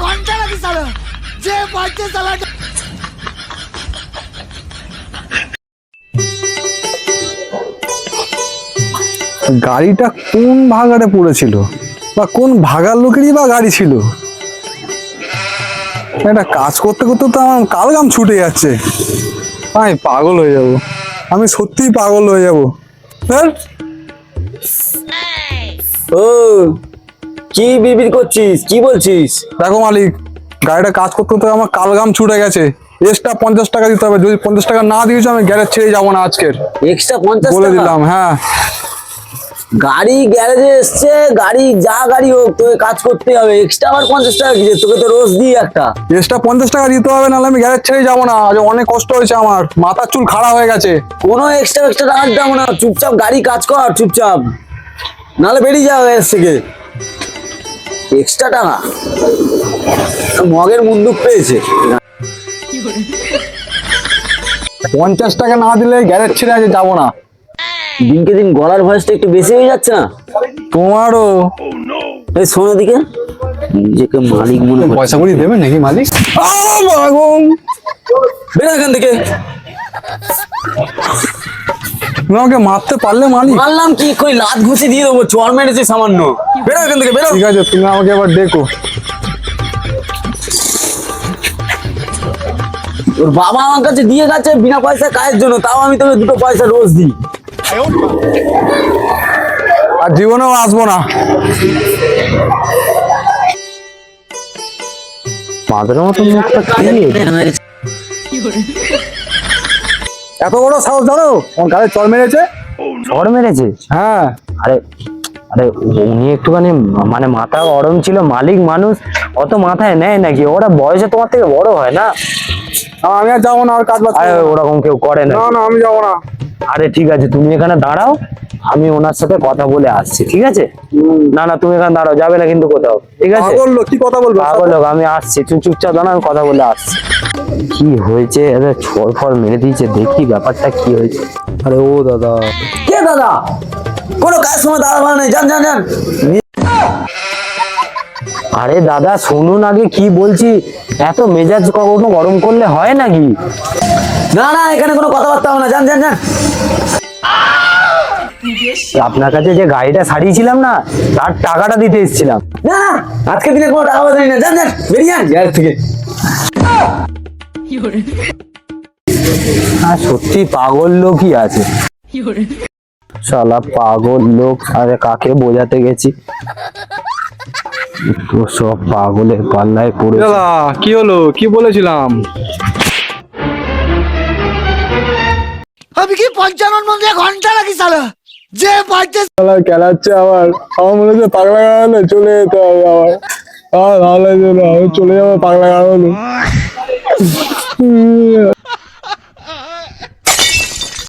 ঘন্টা লাগি সালা যে বাড়তে সালা গাড়িটা কোন ভাগাড়ে পড়েছিল বা কোন ভাগার লোকেরই বা গাড়ি ছিল? একটা কাজ করতে করতে তো আমার কালঘাম ছুটে যাচ্ছে। আমি পাগল হয়ে যাব, আমি সত্যিই পাগল হয়ে যাব। ও কি বিড়বিড় করছিস, কি বলছিস? দেখো মালিক, গাড়িটা কাজ করতে করতে আমার কালঘাম ছুটে গেছে। এক্সট্রা 50 টাকা দিতে হবে। যদি 50 টাকা না দিয়েছো আমি গ্যারেজ ছেড়ে যাবো না আজকের, এক্সট্রা 50 বলে টাকা? দিলাম। হ্যাঁ, গাড়ি গ্যারেজে এসছে, গাড়ি যা গাড়ি হোক তোকে কাজ করতে হবে। এক্সট্রা আবার 50 টাকা কি? তোকে তো রোজ দিই একটা। এক্সট্রা 50 টাকা দিতে হবে, নাহলে আমি গ্যারেজ ছেড়ে যাবো না। আজ অনেক কষ্ট হয়েছে, আমার মাথার চুল খাড়া হয়ে গেছে। কোনো এক্সট্রা টাকা দেবো না, চুপচাপ গাড়ি কাজ কর চুপচাপ, নাহলে বেরিয়ে যাও গ্যারেজ থেকে। এক্সট্রা টাকা মগের মুন্ডুক পেয়েছে। 50 টাকা না দিলে গ্যারেজ ছেড়ে আজ যাবো না। দিনকে দিন গলার ভয়েসটা একটু বেশি হয়ে যাচ্ছে না তোমারও? এই শোনো দিকে, নিজেকে মালিক মনে করছে। পয়সা করি দেবেন নাকি মালিক? বেরো এখান থেকে। তুমি আমাকে মারতে পারলে মালিক? মারলাম কি, কই লাত ঘুষি দিয়ে দেবো, চর মেরেছে সামান্য। বেরো এখান থেকে, বেরো। ঠিক আছে, তুমি আমাকে এবার দেখো। তোর বাবা আমার কাছে দিয়ে গেছে বিনা পয়সা কাজের জন্য, তাও আমি তোকে 2 পয়সা রোজ দিই। আর জীবনেও আসবো না। মাদের মতো মুখটা এত বড় সাহস জানো, আমার গাড়ি চল মেরেছে। চর মেরেছে? হ্যাঁ। আরে আরে উনি একটুখানি মানে মাথা গরম ছিল, মালিক মানুষ অত মাথায় নেয় নাকি? ওরা বয়সে তোমার থেকে বড় হয় না? আমি আর যাবো না, আর কাজ বাজ আরে ওরকম কেউ করে না। না না, আমি যাবো না। আরে ঠিক আছে, তুমি এখানে দাঁড়াও, আমি ওনার সাথে কথা বলে আসছি, ঠিক আছে? না না, তুমি এখানে দাঁড়াও, যাবে না কিন্তু কোথাও, ঠিক আছে? পাগল লোক, কি কথা বলবো? পাগল লোক, আমি আসছি, তুমি চুপচাপ দাঁড়াও, আমি কথা বলে আসছি। কি হয়েছে? আরে ছড় ফড় মেরে দিয়েছে, দেখি ব্যাপারটা কি হয়েছে। আরে ও দাদা। কে দাদা? কোনো কাজ সময় দাদা ভালো নেই, যান যান যান। আরে দাদা শুনুন আগে কি বলছি, এত মেজাজ কখনো গরম করলে হয় নাকি? না না, এখানে কোনো কথাবার্তা হবে না, যান যান যান। আপনার কাছে যে গাড়িটা সারিয়েছিলাম না, তার টাকাটা দিতে এসেছিলাম। না আজকে দিনে কোনো টাকা বাজারি না, যান যান, বেরিয়ে যান গ্যারেজ থেকে। সত্যি পাগল লোকই আছে, শালা পাগল লোক। আরে কাকে বোঝাতে গেছি, তো সব পাগলের পাল্লায় পড়ে। দাদা কি হলো, কি বলেছিলাম? আমি কি 55 মধ্যে ঘন্টা লাগি সালা যে বাড়তে খেলাচ্ছে আমার মনে হচ্ছে পাগলা গাড়ানো চলে যেতে হবে আমার। ভালো লাগছে না, আমি চলে যাবো পাগলা গাড়ানো।